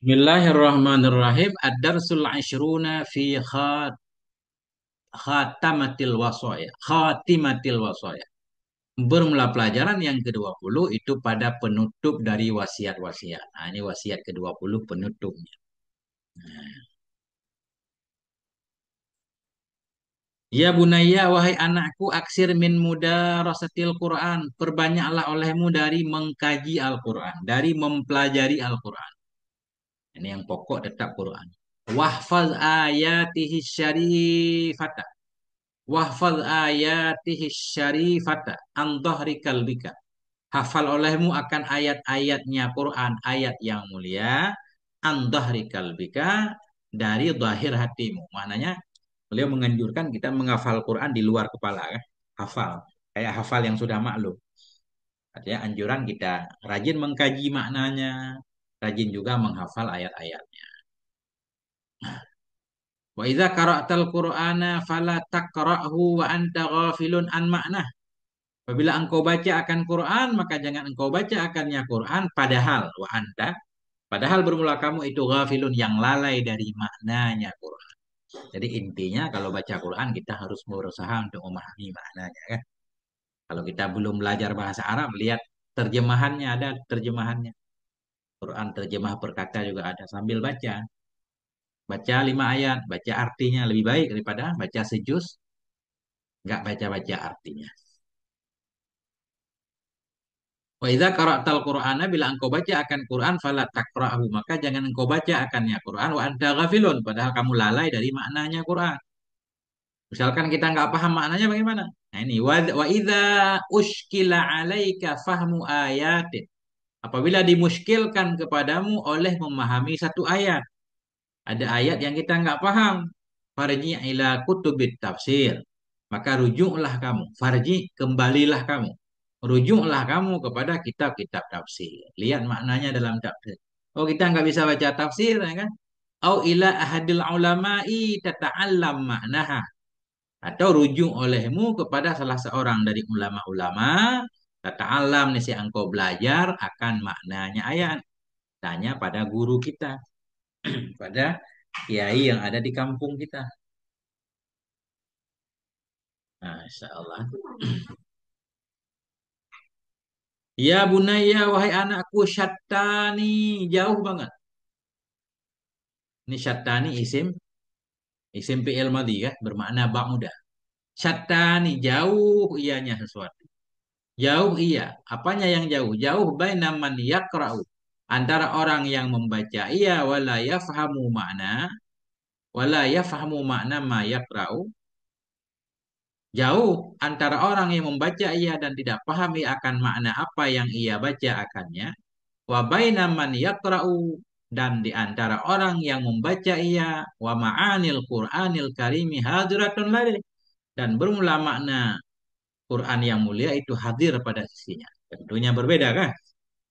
Bismillahirrahmanirrahim. Ad-darsul asyruna fi khatamatil wasaya. Khatimatil wasaya. Bermula pelajaran yang ke-20 itu pada penutup dari wasiat-wasiat. Nah, ini wasiat ke-20 penutupnya. Ya bunayya, wahai anakku, aksir min mudarasatil Quran. Perbanyaklah olehmu dari mengkaji Al-Quran, dari mempelajari Al-Quran. Ini yang pokok tetap Quran. Wahfaz ayatihi syarifata. Wahfaz ayatihi syarifata an dhahri kalbika. Hafal olehmu akan ayat-ayatnya Quran, ayat yang mulia, an dhahri kalbika, dari zahir hatimu. Maknanya beliau menganjurkan kita menghafal Quran di luar kepala kan. Hafal. Kayak hafal yang sudah maklum. Artinya anjuran kita rajin mengkaji maknanya, rajin juga menghafal ayat-ayatnya. Wa idza qara'tal Qur'ana fala taqra'hu wa anta ghafilun an makna. Apabila engkau baca akan Quran, maka jangan engkau baca akannya Quran padahal bermula kamu itu ghafilun yang lalai dari maknanya Quran. Jadi intinya kalau baca Quran kita harus berusaha untuk memahami maknanya kan. Kalau kita belum belajar bahasa Arab, lihat terjemahannya, ada terjemahannya. Quran terjemah perkata juga ada, sambil baca. Baca 5 ayat, baca artinya lebih baik daripada baca sejus, nggak baca-baca artinya. Wa idza qara'tal Qur'ana, bila engkau baca akan Quran fala taqra'hu, maka jangan engkau baca akannya Quran wa anta ghafilun, padahal kamu lalai dari maknanya Quran. Misalkan kita nggak paham maknanya bagaimana? Nah ini wa idza ushkila 'alaika fahmu ayatin. Apabila dimuskilkan kepadamu oleh memahami satu ayat. Ada ayat yang kita nggak paham. Farji ila kutubit tafsir. Maka rujuklah kamu. Farji, kembalilah kamu. Rujuklah kamu kepada kitab-kitab tafsir. Lihat maknanya dalam tafsir. Oh, kita nggak bisa baca tafsir, ya kan? Au ila ahadil ulama'i tata'allam maknaha. Atau rujuk olehmu kepada salah seorang dari ulama-ulama. Tata'allam, nisi engkau belajar akan maknanya ayat. Tanya pada guru kita. Pada kiai yang ada di kampung kita. Masya Allah. Ya bunaya, wahai anakku, syattani, jauh banget. Ini syattani isim fi'il madhi ya, bermakna ba'udah. Syattani, jauh ianya sesuatu. Jauh iya. Apanya yang jauh? Jauh baina man yakra'u. Antara orang yang membaca iya wala yafhamu makna ma yakra'u. Jauh antara orang yang membaca ia dan tidak pahami akan makna apa yang ia baca akannya. Wa baina man yaqra'u, dan di antara orang yang membaca ia wa ma'anil Qur'anil karimi hadiratun ladih, dan bermula makna Quran yang mulia itu hadir pada sisinya. Tentunya berbeda kan?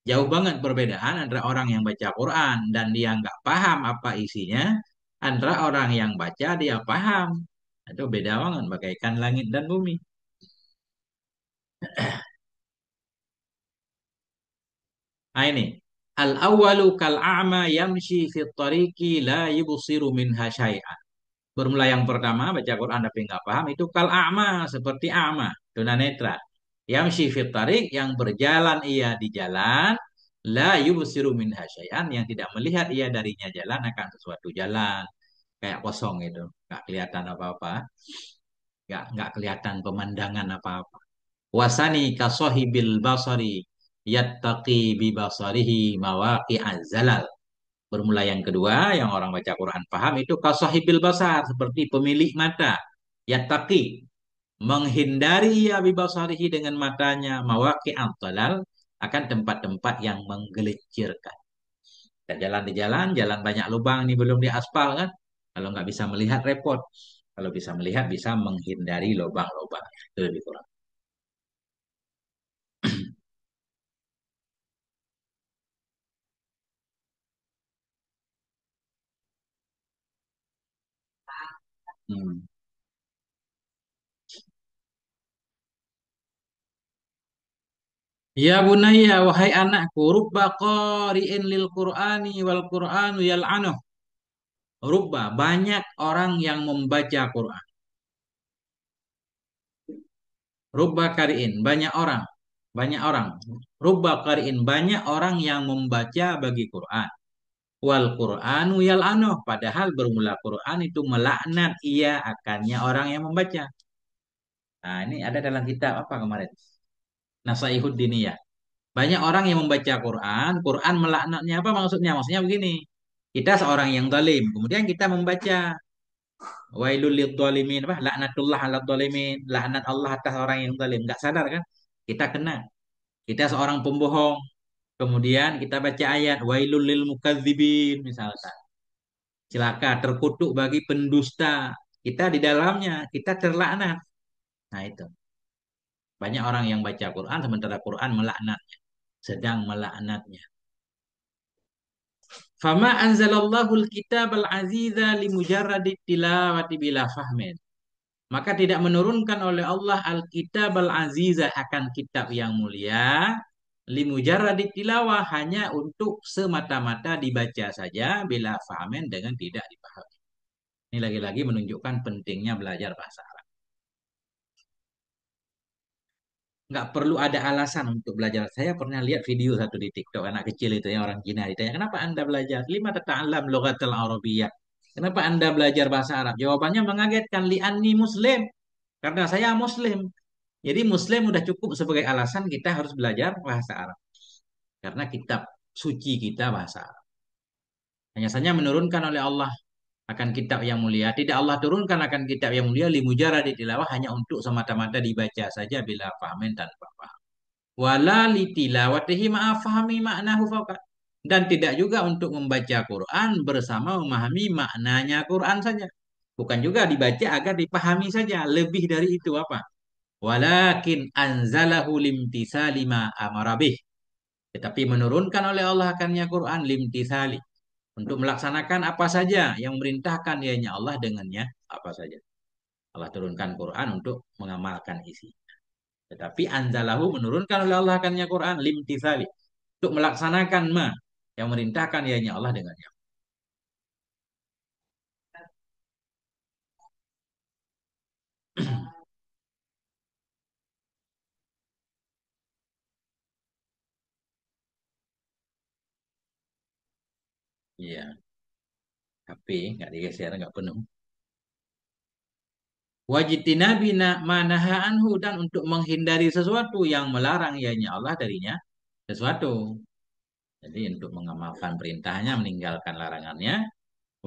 Jauh banget perbedaan antara orang yang baca Quran dan dia nggak paham apa isinya, antara orang yang baca dia paham. Itu beda banget bagaikan langit dan bumi. Nah ini. Al-awwalu kal-a'ma yamshi fi tariqi la yubsiru minha syai'an. Bermula yang pertama baca Quran tapi nggak paham itu kal-a'ma, seperti a'ma, tunanetra. Yamshi fi tariq, yang berjalan ia di jalan, la yubsiru minha syai'an, yang tidak melihat ia darinya jalan akan sesuatu jalan. Kayak kosong itu, nggak kelihatan apa-apa, nggak kelihatan pemandangan apa-apa. Wasani kasohibil basari yattaqi bi basarihi mawaqi'az zalal. Bermula yang kedua, yang orang baca Quran paham itu kasohibil basar, seperti pemilik mata. Yattaqi, menghindari ya bi basarihi dengan matanya mawaqi'az zalal, akan tempat-tempat yang menggelincirkan. Kita jalan di jalan, jalan banyak lubang, ini belum diaspal kan? Kalau nggak bisa melihat repot. Kalau bisa melihat bisa menghindari lubang-lubang. Itu lebih kurang. Hmm. Ya bunayya, wahai anakku, rubba qari'in lil Qur'ani wal Qur'anu yal'anuh. Rubba, banyak orang yang membaca Quran. Rubba qari'in, banyak orang. Banyak orang. Rubba qari'in, banyak orang yang membaca bagi Quran. Wal Qur'anu yal'anuh. Padahal bermula Quran itu melaknat ia akannya orang yang membaca. Nah, ini ada dalam kitab apa kemarin? Nasaihud Diniyah. Banyak orang yang membaca Quran, Quran melaknatnya apa maksudnya? Maksudnya begini. Kita seorang yang zalim, kemudian kita membaca wailul lidzalimin apa? Laknatullah ala dzalimin, laknat Allah atas orang yang zalim. Enggak sadar kan? Kita kena. Kita seorang pembohong, kemudian kita baca ayat wailul lil mukadzibin misalkan. Celaka terkutuk bagi pendusta. Kita di dalamnya, kita terlaknat. Nah, itu. Banyak orang yang baca Quran sementara Quran melaknatnya, sedang melaknatnya. Fama anzalallahu al-kitab al-aziza limujarradi tilawati bila fahmin. Maka tidak menurunkan oleh Allah al-kitab al-aziza akan kitab yang mulia limujarradi tilawah hanya untuk semata-mata dibaca saja bila fahmin dengan tidak dipahami. Ini lagi-lagi menunjukkan pentingnya belajar bahasa Arab. Nggak perlu ada alasan untuk belajar. Saya pernah lihat video satu di TikTok anak kecil itu yang orang Cina ditanya, "Kenapa Anda belajar?" "Lima tata'allam lughatal Arabiyyah." "Kenapa Anda belajar bahasa Arab?" Jawabannya mengagetkan, "Li'anni muslim." Karena saya muslim. Jadi muslim udah cukup sebagai alasan kita harus belajar bahasa Arab. Karena kitab suci kita bahasa Arab. Hanya saja menurunkan oleh Allah akan kitab yang mulia. Tidak Allah turunkan akan kitab yang mulia limujarradi tilawah hanya untuk semata-mata dibaca saja bila pahamin tanpa paham. Wala litilawatihi ma'afahami maknahu faqat. Dan tidak juga untuk membaca Quran bersama memahami maknanya Quran saja. Bukan juga dibaca agar dipahami saja. Lebih dari itu apa? Walakin anzalahu limtisali ma amarabih. Tetapi menurunkan oleh Allah akannya Quran limtisali. Untuk melaksanakan apa saja yang memerintahkan ianya Allah dengannya apa saja. Allah turunkan Quran untuk mengamalkan isi. Tetapi anzalahu menurunkan oleh Allah akannya Quran limtithali untuk melaksanakan yang merintahkan ianya Allah dengannya. Iya, tapi nggak digeser, nggak penuh. Wajitinabina manaha anhu dan untuk menghindari sesuatu yang melarang ianya Allah darinya sesuatu. Jadi untuk mengamalkan perintahnya, meninggalkan larangannya.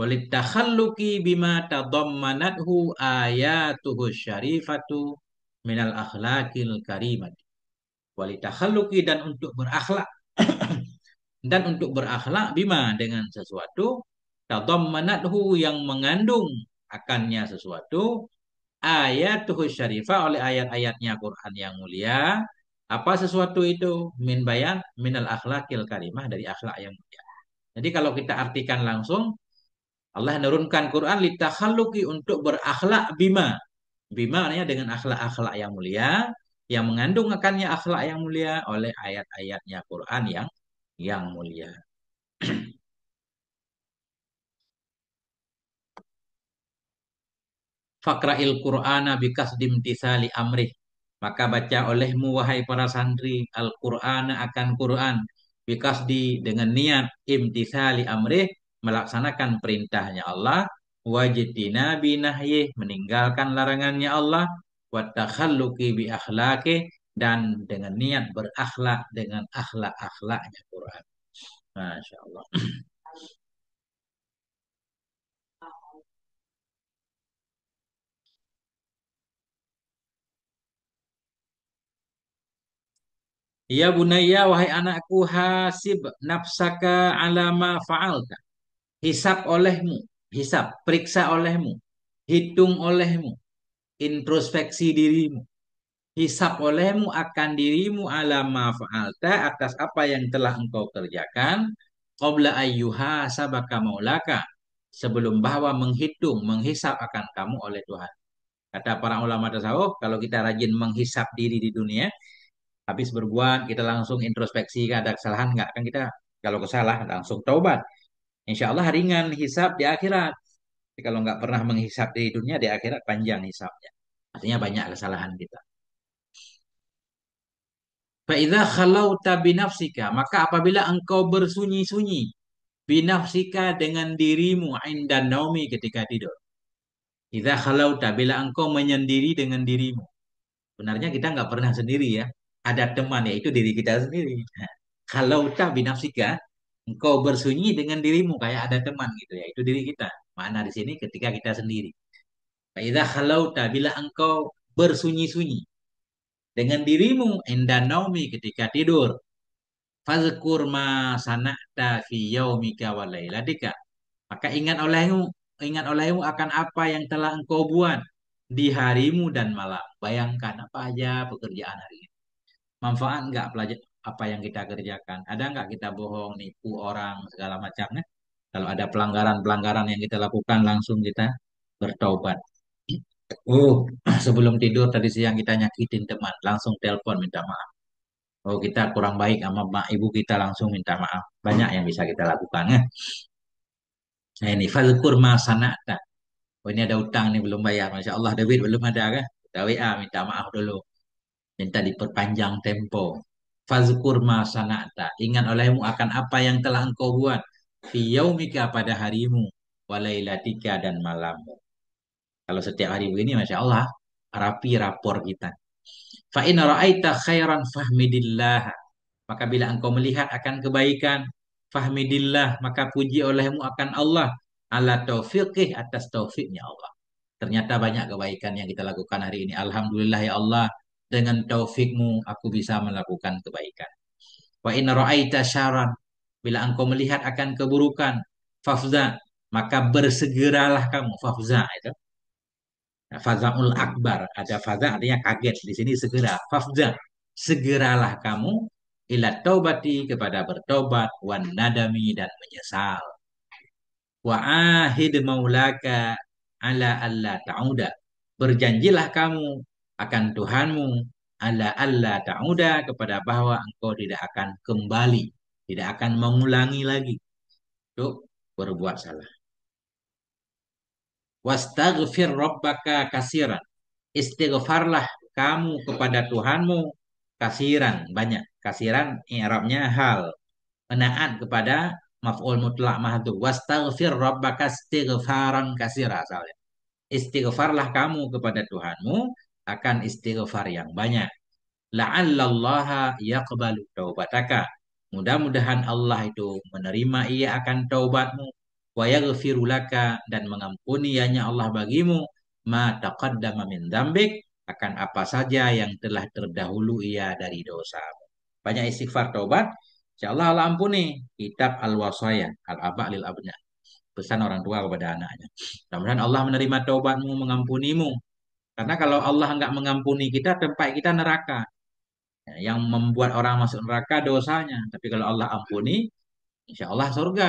Walitakhalluki bima tadammanathu ayatuhu syarifatu minal akhlaqil karimat. Walitakhalluki dan untuk berakhlak dan untuk berakhlak bima dengan sesuatu tadammanathu yang mengandung akannya sesuatu ayatuhu syarifah oleh ayat-ayatnya Quran yang mulia. Apa sesuatu itu? Min bayan minal akhlakil karimah dari akhlak yang mulia. Jadi kalau kita artikan langsung Allah menurunkan Quran litakhalluqi untuk berakhlak bima. Bima artinya dengan akhlak-akhlak yang mulia yang mengandung akannya akhlak yang mulia oleh ayat-ayatnya Quran yang mulia. Fakra'il Qur'ana bikasdim tisali amrih. Maka baca olehmu wahai para santri Al-Qur'ana akan Quran bikasdi dengan niat imtisali amrih melaksanakan perintahnya Allah wajtina binahyih meninggalkan larangannya Allah wa takhalluqi bi akhlaqih dan dengan niat berakhlak dengan akhlak-akhlaknya Quran. Masya Allah. Ya bunayya wahai anakku hasib nafsaka alama fa'alta. Hisab olehmu, hisab, periksa olehmu, hitung olehmu, introspeksi dirimu, hisab olehmu akan dirimu alama fa'alta atas apa yang telah engkau kerjakan, qabla ayyuha sabaka maulaka, sebelum bahwa menghitung, menghisap akan kamu oleh Tuhan. Kata para ulama tasawuf, kalau kita rajin menghisap diri di dunia, Habis berbuat kita langsung introspeksi kan ada kesalahan nggak kan kita kalau kesalahan langsung taubat. Insya Allah ringan hisab di akhirat. Tapi kalau nggak pernah menghisap di dunia di akhirat panjang hisapnya. Artinya banyak kesalahan kita. Fa'idha khalauta binafsika, maka apabila engkau bersunyi-sunyi binafsika dengan dirimu inda naumi ketika tidur. Idza khalauta bila engkau menyendiri dengan dirimu. Sebenarnya kita nggak pernah sendiri ya. Ada teman yaitu diri kita sendiri. Nah, khalauta binafsika, engkau bersunyi dengan dirimu kayak ada teman gitu ya. Itu diri kita. Mana di sini ketika kita sendiri. Idza khalauta bila engkau bersunyi-sunyi dengan dirimu inda naumi ketika tidur. Fazkur ma sana'ta fi yaumika wa lailatika. Maka ingat olehmu akan apa yang telah engkau buat di harimu dan malam. Bayangkan apa aja pekerjaan hari ini. Manfaat enggak pelajar apa yang kita kerjakan? Ada enggak kita bohong, nipu orang segala macamnya? Kalau ada pelanggaran-pelanggaran yang kita lakukan langsung kita bertaubat. Oh, sebelum tidur tadi siang kita nyakitin teman, langsung telepon minta maaf. Oh, kita kurang baik sama mak ibu kita langsung minta maaf. Banyak yang bisa kita lakukan ya. Nah ini fazkur ma sana'ta. Oh ini ada utang nih belum bayar. Masya Allah David belum ada kan? Kita WA minta maaf dulu. Minta diperpanjang tempo. Fazkur ma sana'ta. Ingat olehmu akan apa yang telah engkau buat. Fi yaumika pada harimu. Walailatika dan malammu. Kalau setiap hari begini Masya Allah. Rapi rapor kita. Fa in ra'aita khairan fahmidillah. Maka bila engkau melihat akan kebaikan, fahmidillah, maka puji olehmu akan Allah. Ala taufiqih atas taufiknya Allah. Ternyata banyak kebaikan yang kita lakukan hari ini. Alhamdulillah ya Allah, dengan taufikmu aku bisa melakukan kebaikan. Wa in ra'aita syaran, bila engkau melihat akan keburukan, fafza, maka bersegeralah kamu. Fafza itu. Fazaul akbar. Ada faza artinya kaget. Di sini segera. Fafza. Segeralah kamu ila taubati kepada bertobat wan nadami dan menyesal. Wa ahid maulaka ala alla ta'uda. Berjanjilah kamu akan Tuhanmu ala alla ta'uda kepada bahwa engkau tidak akan kembali, tidak akan mengulangi lagi untuk berbuat salah. Wastaghfir rabbaka kasiran. Istighfarlah kamu kepada Tuhanmu kasiran, banyak. Kasiran i'rabnya hal. Menaat kepada maf'ul mutlak mahdhuf. Wastaghfir rabbaka istighfaran kasira asalnya. Istighfarlah kamu kepada Tuhanmu akan istighfar yang banyak. La'allallaha yaqbalu taubataka. Mudah-mudahan Allah itu menerima ia akan taubatmu wa yaghfiru laka dan mengampuni ianya Allah bagimu ma taqaddama min dzambik akan apa saja yang telah terdahulu ia dari dosamu. Banyak istighfar taubat, insyaallah Allah ampuni. Kitab Al-Wasaya, Al-Aba lil Abna. Pesan orang tua kepada anaknya. Mudah-mudahan Allah menerima taubatmu, mengampunimu. Karena kalau Allah nggak mengampuni kita, tempat kita neraka. Ya, yang membuat orang masuk neraka dosanya. Tapi kalau Allah ampuni, insya Allah surga.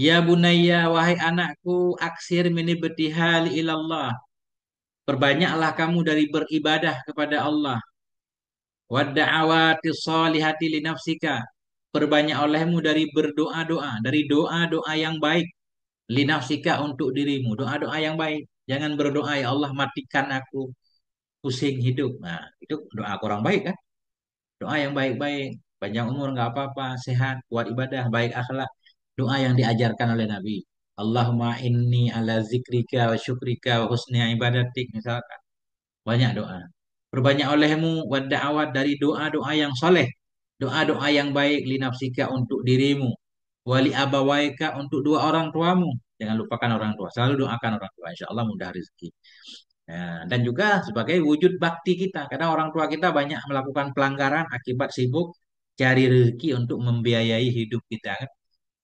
Ya bunayya, wahai anakku, aksir mini betihali ilallah. Perbanyaklah kamu dari beribadah kepada Allah. Wadda'awati salihati li nafsika. Perbanyak olehmu dari berdoa-doa, dari doa-doa yang baik. Li nafsika untuk dirimu, doa-doa yang baik. Jangan berdoa, ya Allah matikan aku, pusing hidup. Nah, itu doa kurang baik kan? Doa yang baik-baik, panjang umur nggak apa-apa, sehat, kuat ibadah, baik akhlak. Doa yang diajarkan oleh Nabi. Allahumma inni ala zikrika wa syukrika wa husni ibadatik misalkan. Banyak doa. Perbanyak olehmu wa da'awat dari doa-doa yang soleh. Doa-doa yang baik li nafsika untuk dirimu. Wali abawaika untuk dua orang tuamu. Jangan lupakan orang tua. Selalu doakan orang tua. Insya Allah mudah rezeki. Nah, dan juga sebagai wujud bakti kita. Karena orang tua kita banyak melakukan pelanggaran akibat sibuk cari rezeki untuk membiayai hidup kita kan.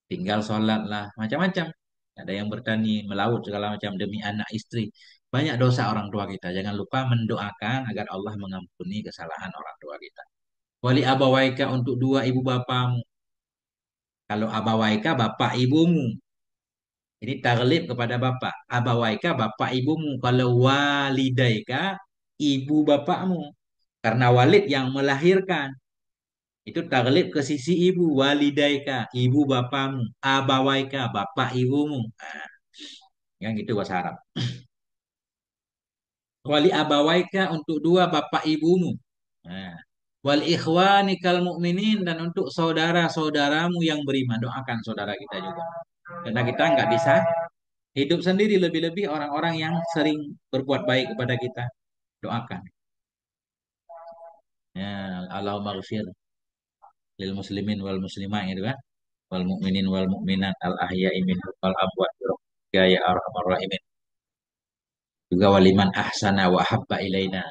Tinggal sholat lah, macam-macam. Ada yang bertani, melaut segala macam demi anak istri. Banyak dosa orang tua kita. Jangan lupa mendoakan agar Allah mengampuni kesalahan orang tua kita. Wali abawaika untuk dua ibu bapamu. Kalau abawaika bapak ibumu. Jadi taglib kepada bapak. Abawaika bapak ibumu. Kalau walidaika ibu bapakmu. Karena walid yang melahirkan. Itu taglib ke sisi ibu. Walidaika ibu bapakmu. Abawaika bapak ibumu. Nah, yang itu bahasa Arab. Wali abawaika untuk dua bapak ibumu. Nah, wal ikhwani kal mukminin dan untuk saudara-saudaramu yang beriman. Doakan saudara kita juga. Karena kita nggak bisa hidup sendiri, lebih-lebih orang-orang yang sering berbuat baik kepada kita. Doakan. Ya, Allahumma ghfir lil muslimin wal muslimat gitu kan. Wal mukminin wal mukminat al ahya'i minhum wal amwat ya arhamar rahimin. Juga waliman ahsana wa habba ilaina.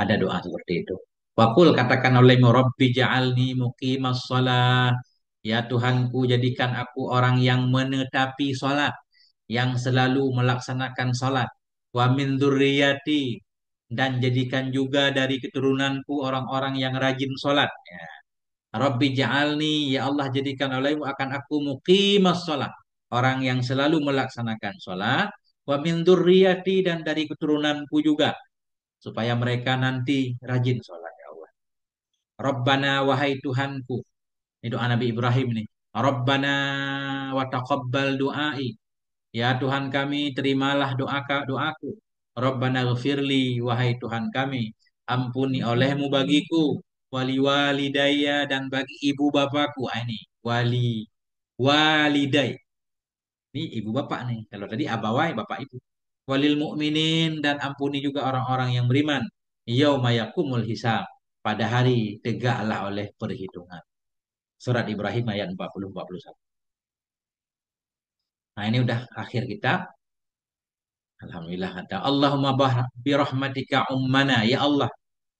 Ada doa seperti itu. Wakul katakan olehmu Rabbi ja'alni muqimas shalah. Ya Tuhanku jadikan aku orang yang menetapi salat, yang selalu melaksanakan salat. Wa min dzurriyyati dan jadikan juga dari keturunanku orang-orang yang rajin salat. Ya. Rabbi ja'alni ya Allah jadikan olehmu akan aku muqimas salat, orang yang selalu melaksanakan salat. Wa min dzurriyyati dan dari keturunanku juga supaya mereka nanti rajin sholat ya Allah. Rabbana wahai Tuhanku. Ini doa Nabi Ibrahim nih. Rabbana wa taqabbal du'ai. Ya Tuhan kami, terimalah doaku. Rabbana ghafirli, wahai Tuhan kami, ampuni olehmu bagiku, wali walidaya dan bagi ibu bapakku. Ah, ini wali walidai. Ini ibu bapak nih. Kalau tadi abawai bapak ibu. Walil mukminin dan ampuni juga orang-orang yang beriman. Yauma yakumul hisab. Pada hari tegaklah oleh perhitungan. Surat Ibrahim ayat 40-41. Nah ini udah akhir kita. Alhamdulillah kata Allahumma birahmatika ummana. Ya Allah,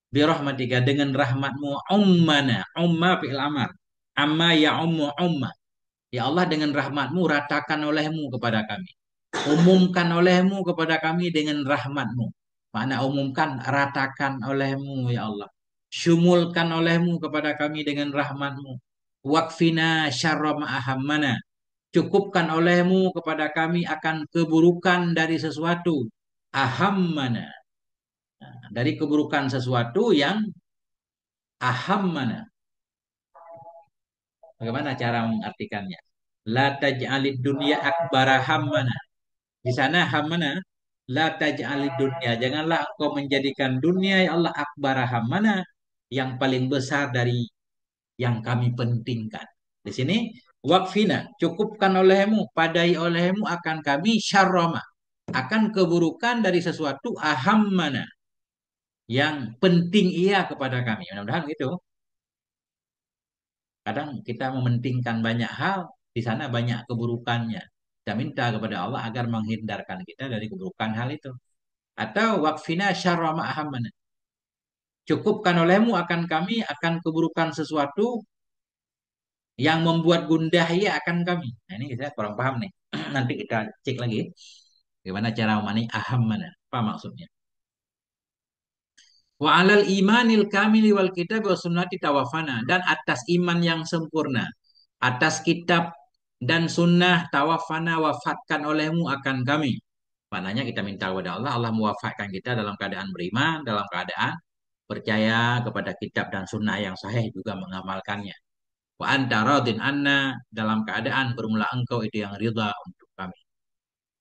birahmatika dengan rahmatmu ummana. Umma fi'il amar. Amma ya ummu umma. Ya Allah dengan rahmatmu ratakan olehmu kepada kami. Umumkan olehmu kepada kami dengan rahmatmu. Makna umumkan, ratakan olehmu ya Allah. Syumulkan olehmu kepada kami dengan rahmatmu. Wakfina syarra ma'ahammana. Cukupkan olehmu kepada kami akan keburukan dari sesuatu. Ahammana. Nah, dari keburukan sesuatu yang ahammana. Bagaimana cara mengartikannya? La taj'alid dunya akbara hammana. Di sana hamana la taj'alid dunya. Janganlah engkau menjadikan dunia ya Allah akbar hamana yang paling besar dari yang kami pentingkan. Di sini wakfina cukupkan olehmu, padai olehmu akan kami syarrama akan keburukan dari sesuatu ahammana yang penting ia kepada kami. Mudah-mudahan gitu. Kadang kita mementingkan banyak hal, di sana banyak keburukannya. Kita minta kepada Allah agar menghindarkan kita dari keburukan hal itu. Atau wakfina syarra ma'ahamana. Cukupkan olehmu akan kami akan keburukan sesuatu yang membuat gundah ia akan kami. Nah, ini kita kurang paham nih. Nanti kita cek lagi. Bagaimana cara memahami aham mana? Apa maksudnya? Wa alal imanil kamili wal kitab wa sunnati tawafana. Dan atas iman yang sempurna. Atas kitab dan sunnah tawafana wafatkan olehmu akan kami. Maknanya kita minta kepada Allah, Allah mewafatkan kita dalam keadaan beriman, dalam keadaan percaya kepada kitab dan sunnah yang sahih juga mengamalkannya. Wa anta radin anna dalam keadaan bermula engkau itu yang ridha untuk kami.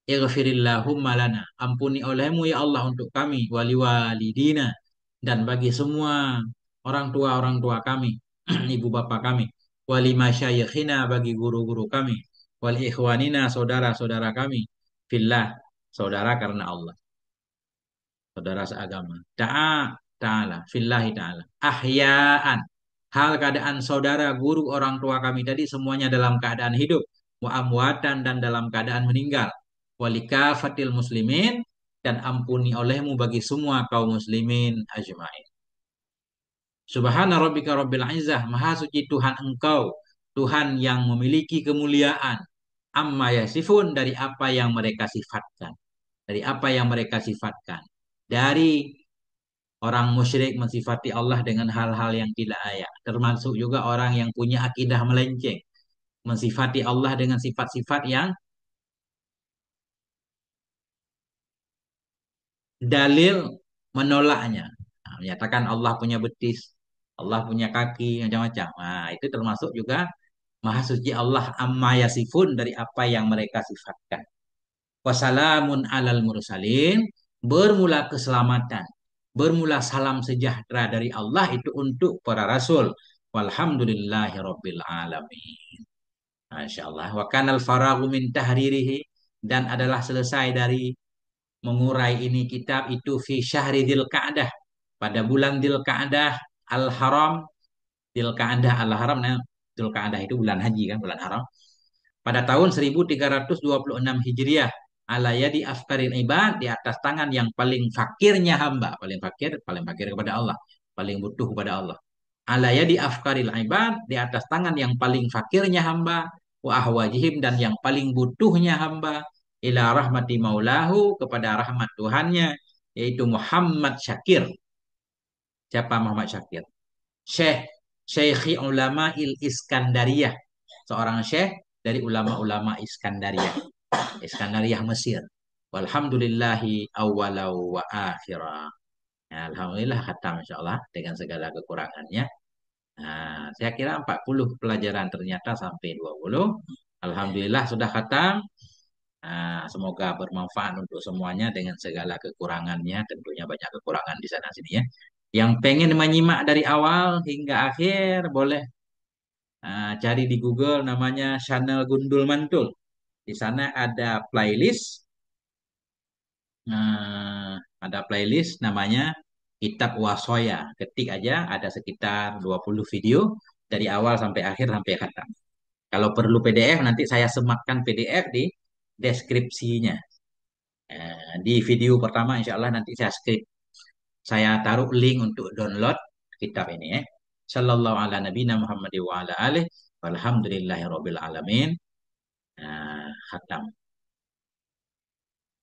Ighfirillahumma lana. Ampuni olehmu ya Allah untuk kami. Wali walidina. Dan bagi semua orang tua kami. Ibu bapa kami. Wali masyayikhina bagi guru-guru kami. Wali ikhwanina saudara-saudara kami. Fillah. Saudara karena Allah. Saudara seagama. Ta'ala. Fillahi ta'ala. Ahyaan. Hal keadaan saudara, guru, orang tua kami tadi semuanya dalam keadaan hidup. Wa amwatan dan dalam keadaan meninggal. Walikafatil muslimin dan ampuni olehmu bagi semua kaum muslimin ajma'in. Subhana rabbika rabbil izzah. Maha suci Tuhan engkau. Tuhan yang memiliki kemuliaan. Amma yasifun dari apa yang mereka sifatkan. Dari apa yang mereka sifatkan. Dari orang musyrik mensifati Allah dengan hal-hal yang tidak layak. Termasuk juga orang yang punya akidah melenceng. Mensifati Allah dengan sifat-sifat yang dalil menolaknya. Nah, menyatakan Allah punya betis, Allah punya kaki, macam-macam. Nah, itu termasuk juga Maha suci Allah amma yasifun dari apa yang mereka sifatkan. Wassalamun alal mursalin, bermula keselamatan, bermula salam sejahtera dari Allah itu untuk para rasul. Walhamdulillahi rabbil alamin. Masya Allah. Wa kanal faragu min tahririhi, dan adalah selesai dari mengurai ini kitab itu fi syahri Dzulqa'dah, pada bulan Dzulqa'dah al-haram. Dzulqa'dah al-haram, nah Dzulqa'dah itu bulan haji kan, bulan haram, pada tahun 1326 Hijriah, ala yadi afkaril ibad, di atas tangan yang paling fakirnya hamba, paling fakir kepada Allah, paling butuh kepada Allah. Ala yadi afkaril ibad, di atas tangan yang paling fakirnya hamba, wa ahwajihim, dan yang paling butuhnya hamba, ila rahmati maulahu, kepada rahmat Tuhannya, yaitu Muhammad Syakir. Siapa Muhammad Syakir? Syekh Syekhi ulama il Iskandariyah, seorang syekh dari ulama-ulama Iskandariyah, Iskandariyah Mesir. Walhamdulillahi awalau wa akhirah. Ya, alhamdulillah khatam insyaallah dengan segala kekurangannya. Nah, saya kira 40 pelajaran ternyata sampai 20. Alhamdulillah sudah khatam. Nah, semoga bermanfaat untuk semuanya dengan segala kekurangannya. Tentunya banyak kekurangan di sana sini ya. Yang pengen menyimak dari awal hingga akhir boleh cari di Google namanya channel Gundul Mantul. Di sana ada playlist, ada playlist namanya Kitab Wasoya. Ketik aja, ada sekitar 20 video dari awal sampai akhir sampai khatam. Kalau perlu PDF nanti saya sematkan PDF di deskripsinya. Di video pertama insya Allah nanti saya taruh link untuk download kitab ini ya. Sallallahu ala nabiyina Muhammad wa ala alihi walhamdulillahi rabbil alamin. Khatam.